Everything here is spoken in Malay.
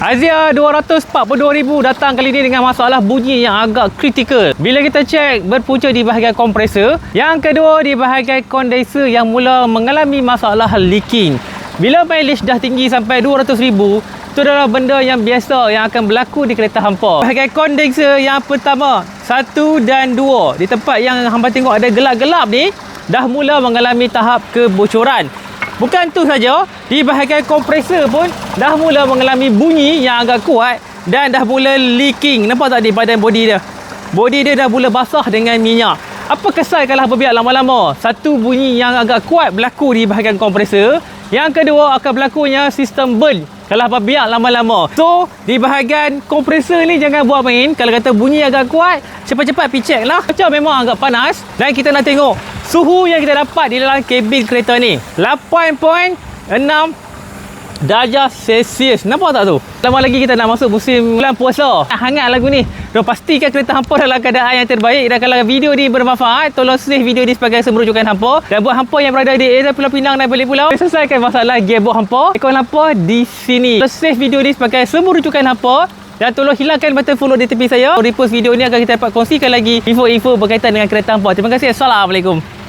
Azia 242,000 datang kali ini dengan masalah bunyi yang agak kritikal. Bila kita cek, berpunca di bahagian kompresor. Yang kedua, di bahagian kondenser yang mula mengalami masalah leaking. Bila mileage dah tinggi sampai 200,000, itu adalah benda yang biasa yang akan berlaku di kereta hampa. Bahagian kondenser yang pertama, 1 dan 2, di tempat yang hampa tengok ada gelap-gelap ni, dah mula mengalami tahap kebocoran. Bukan tu saja, di bahagian kompresor pun dah mula mengalami bunyi yang agak kuat dan dah mula leaking. Nampak tak di badan bodi dia? Bodi dia dah mula basah dengan minyak. Apa kesan kalau berbiak lama-lama? Satu, bunyi yang agak kuat berlaku di bahagian kompresor. Yang kedua, akan berlakunya sistem burn kalau berbiak lama-lama. So, di bahagian kompresor ni jangan buat main. Kalau kata bunyi agak kuat, cepat-cepat pergi check lah. Macam memang agak panas. Dan kita nak tengok suhu yang kita dapat di dalam kabin kereta ni. 8.6 darjah Celsius. Nampak tak tu? Lama lagi kita nak masuk musim bulan puasa. Hangat lagu ni. Dan pastikan kereta hampa dalam keadaan yang terbaik. Dan kalau video ni bermanfaat, tolong save video ni sebagai semerujukan hampa. Dan buat hampa yang berada di area Pulau Pinang dan balik pulau, selesaikan masalah gearbox hampa, ekor hampa di sini. Tolong save video ni sebagai semerujukan hampa. Dan tolong hilangkan button follow di tepi saya. Repost video ni agar kita dapat kongsikan lagi info-info berkaitan dengan kereta hampa. Terima kasih. Assalamualaikum.